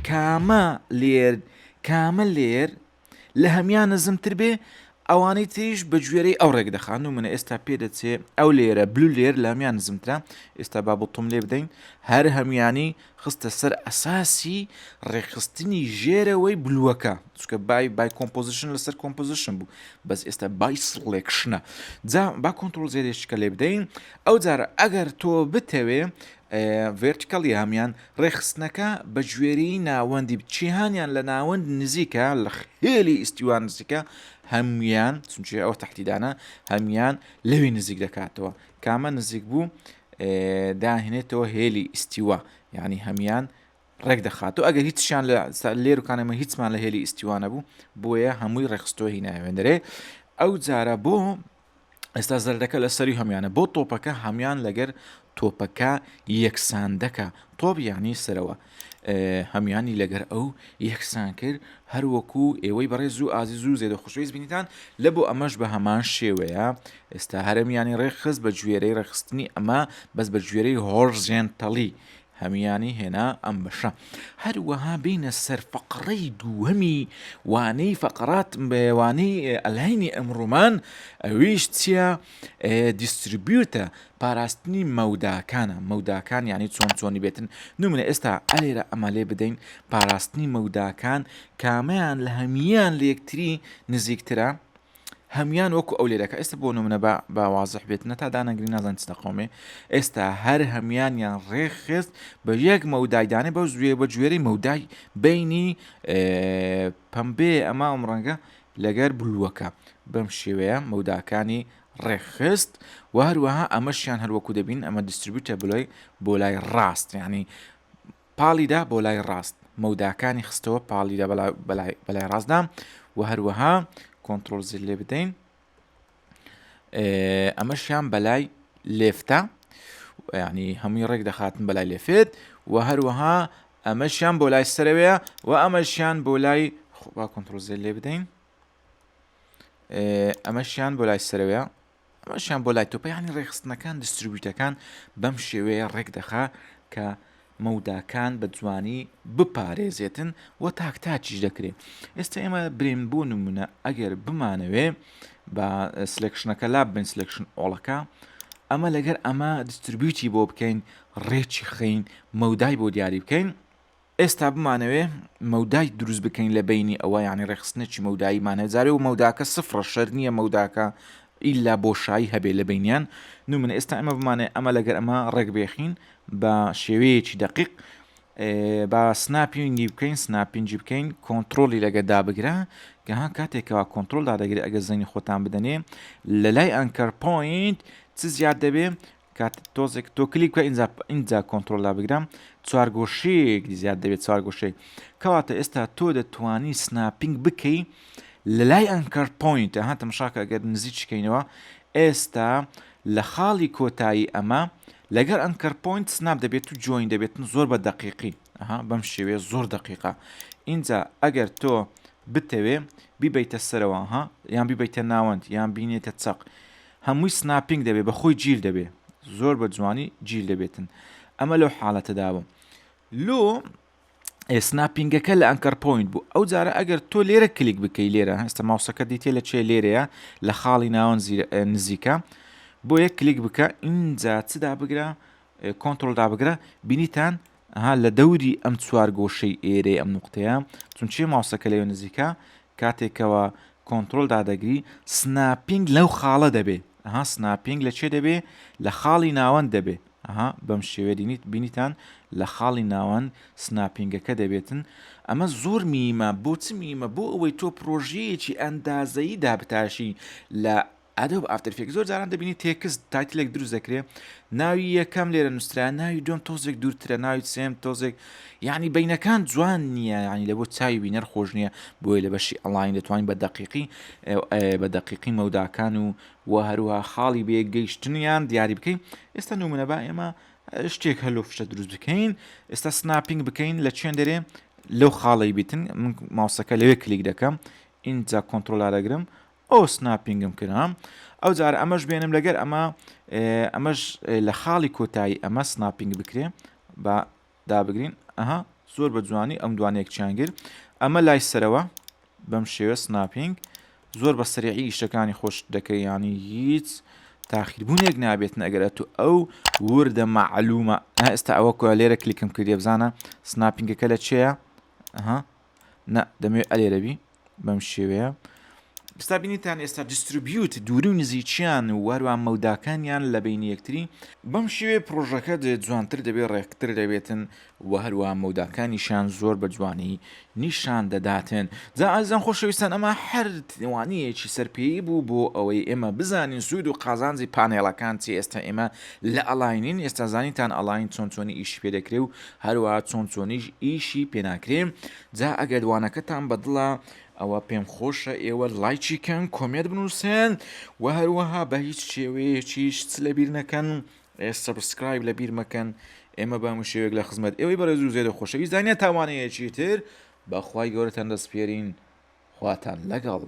کامە لێر لە هەمیان نزمتر بێ ئەوانەی تریش بە گوێرەی ئەو ڕێک دەخان و منە ئێستا پێ دەچێ ئەو لێرە بلو لێر لە هەمیان نزمترە ئێستا با بڵتم لێ بدەین هەر هەمیانی خستە سەر ئەساسی ڕێخستنی ژێرەوەی بلووەکە چکە بای کۆمپۆزیشن لەسەر کۆمپۆزیشن بوو بەس ئێستا بای سڵێکشنە جا با کۆنتڕۆڵ زێرێشکە لێ بدەین ئەو جارە ئەگەر تۆ بتەوێ ڤێرتیکەڵی هەمیان ڕێخستنەکە بە گوێرەی ناوەندی چیهانیان لە ناوەند نزیکە لە خێلی ئیسیوان نزیکە هەمویان چونچێ ئەوە تەحتیدانە هەمیان لەوێ نزیک دەکاتەوە کامە نزیک بوو داهێنێتەوە هێلی ئیسیوە یعنی هەمیان ڕێک دەخاتەوە ئەگەر هیچیان لێرکانەمە هیچمان لە هێلی ئیسیوانە بوو بۆیە هەمووی ڕێخستەوە هی ناوێندەرێ ئەو جارە بۆ ئێستا زەردەکە لە سەری هەمیانە بۆ تۆپەکە هەمیان لەگەر تۆپەکە یەکسان دەکە تۆپ یانی سەرەوە هەمیانی لەگەر ئەو یەکسان کرد هەروەکو ئێوەی بەڕێز و ئازیز و زێدە خۆشەویست بینیتان لە بۆ ئەمەش بە هەمان شێوەیە ئێستا هەرمیانی ڕێخست بە گوێرەی ڕێخستنی ئەمە بەس بە گوێرەی هۆرژێنتەڵی هەمیانی هێنا ئەم بەشە هەروەها بینە سەر فەقڕەی دووهەمی وانەی فەقرات بەوانەی ئەلهینی ئەمڕۆمان ئەویش چییە دیستریبیوتە پاراستنی مەوداکان یعنی چۆنی بێتن نمونە ئێستا ئەلێرە ئەمە لێ بدەین پاراستنی مەوداکان کامەیان لە هەمیان لە یەکتری نزیکترە هەمیان وەکو ئەو لێرەکە ئێستا بۆ نمونە باوازح بێتنە تا دانەگری نازان چ دەقۆمێ ئێستا هەر هەمیانیان ڕێخست بە یەک مەودایدانێ بە بە گوێرەی مەودای بینی پەمبێ ئەمە ئەم ڕەنگە لەگەر بلووەکە بەم شێوەیە مەوداکانی ڕێخست و هەروەها ئەمەشیان هەروەکو دەبین ئەمە دیستریبیوتە بۆ لای ڕاست یعنی پاڵیدا بۆ لای ڕاست مەوداکانی خستەوە پاڵیدا بەلای ڕاستدا و هەروەها کۆنتڕۆڵ زیر لێ بدەین ئەمەشیان بەلای لێفتە ینی هەمووی ڕێک دەخاتن بەلای لێفێت و هەروەها ئەمەشیان بۆ لای سەرەوەیە و ئەمەشیان بۆ لای با کۆنتڕۆڵ زیر لێ بدەین ئەمەشیان بۆ لای سەرەوەیە ئەمەشیان بۆ لای تۆپە ینی ڕێخستنەکان دیستریبیوتەکان بەم شێوەیە ڕێک دەخا کە مەوداکان بە جوانی بپارێزێتن و تاکتاچیش دەکرێت ئێستا ئێمە برین بۆ نمونە ئەگەر بمانەوێ بە سلێکشنەکە لا بن سلێکشن ئۆڵەکە ئەمە لەگەر ئەمە دیستریبیوتی بۆ بکەین ڕێکی خەین مەودای بۆ دیاری بکەین ئێستا بمانەوێ مەودای دروست بکەین لە بینی ئەوە یانی ڕێخستنێکی مەوداییمانە جارێ و مەوداکە سفرە شەر نییە مەوداکە ئیلا بۆشایی هەبێ لە بینیان نمونە ئێستا ئەمە بمانێ ئەمە لەگەر ئەمە ڕێک بێخین بە شێوەیەکی دقیق با سناپینگی بکەین سناپینجی بکەین کۆنتڕۆلی لەگەدا بگرە کە ها کاتێکەوە کۆنتڕۆل دادەگرێت ئەگە زەنی خۆتان بدەنێ لە لای ئەنکەر پۆینت چ زیاد دەبێ کات تۆزێک تۆ کلیک بکە ئینجا کۆنتڕۆلدا بگرم چوارگۆشەیەکی زیاد دەبێت چوارگۆشەی کەواتە ئێستا تۆ دەتوانی سناپینگ بکەی لە لای ئەنکەر پۆینت ها تەماشاکە ئەگەر نزیکیکەینەوە ئێستا لە خاڵی کۆتایی ئەمە لەگەر ئەنکەر پۆینت سناپ دەبێت و جوین دەبێتن زۆر بە دقیقی بەم شێوێ زۆر دقیقا اینجا ئەگەر تۆ بتەوێ بیبیتە سەرەوە یان بیبیتە ناوەند یان بینێتە چەق هەمووی سناپینگ دەبێت بە خۆی گیر دەبێت زۆر بە جوانی گیر دەبێتن ئەمە لەو حاڵەتەداوە لۆ سناپینگەکە لە ئەنکەر پۆینت بوو ئەو جارە ئەگەر تۆ لێرە کلیک بکەی لێرە هەستا ماوسەکە دیتێ لە چێ لێرەیە لە خاڵی ناوەند نزیکە بۆ یەک کلیک بکە اینجا چدا بگرە کۆنتڕۆلدا بگرە بینیتان لە دەوری ئەم چوار گۆشەی ئێرەی ئەم نوقتەیە چونچێ ماوسەکە لەوێ نزیکە کاتێکەوە کۆنتڕۆل دادەگری سناپینگ لەو خاڵە دەبێ سناپینگ لە چێ دەبێ لە خاڵی ناوەند دەبێ بەم شێوێ بینیتان لە خاڵی ناوەند سناپینگەکە دەبێتن ئەمە زۆر میمە بۆ چ میمە بۆ ئەوەی تۆ پرۆژەیەکی ئەندازەیی دابتاشی لە ئەدۆب ئافتەر ئیفێکت زۆر جاران دەبینی تێکست تایتلێک دروست دەکرێت ناوی یەکەم لێرە نووسرا ناوی دوم تۆزێک دوورترە ناوی سێم تۆزێک یعنی بینەکان جوان نییە ینی لە بۆ چاوی بینەر خۆش نییە بۆیە لە بەشی ئەڵین دەتوانین بە دقیقی مەوداکان و هەروە خاڵی بێ گەیشتنیان دیاری بکەین ئێستا نمونە با ئێمە شتێک هەلۆ فشە دروست بکەین ئێستا سناپینگ بکەین لە چێن دەرێ لەو خاڵی بیتن من ماوسەکە لەوێ کلیک دەکەم اینجا کۆنتڕۆلارەگرم ئەو سناپینگم کردم ئەو جارە ئەمەش بێنم لەگەر ئەمەش لە خاڵی کۆتایی ئەمە سناپینگ بکرێ بە دابگرین زۆر بە جوانی ئەم دوانێکیان گر ئەمە لای سەرەوە بەم شێوە سناپینگ زۆر بە سریعی شتەکانی خۆش دەکەی ینی هیچ تاخیربوونێک نابێتن ئەگەرە تو ئەو وردە مەعلومە ئێستا ئەوە کۆ لێرە کلیکم کردێ بزانە سناپینگەکە لە چێە نە دەمەوێت ئەلێرەبی بەم شێوەیە ئستا بینیتان ئێستا دیستریبیوت دووری و نزیکیان و وەروان مەوداکانیان لە بینی یەکتری بەم شێوێ پرۆژەکە جوانتر دەبێت ڕێکتر دەبێتن و هەروە مەوداکانیشان زۆر بە جوانی نیشان دەداتن جا ئازان خۆشەویستان ئەمە هەر وانەیەکی سەرپێی بوو بۆ ئەوەی ئێمە بزانین سوود و قازانجی پانێڵەکان چی ئێستا ئێمە لە ئەلاینین ئێستا زانیتان ئەلاین چۆنچۆنی ئیشی پێ دەکرێ و هەروە چۆنچۆنیش ئیشی پێناکرێ جا ئەگەر دوانەکەتان بەدڵە ئەوە پێم خۆشە ئێوە لایکی کەن کۆمێت بنووسێن و هەروەها بە هیچ شێوەیەکیش لە بیر نەکەن سەبسکرایب لە بیر مەکەن ئێمە بەم شێوەیەک لە خزمەت ئێوەی بەڕێز و زێدە خۆشەویست دانیە تاوانەیەکی تر بەخوای گەورەتان دەسپێرین خواتان لەگەڵ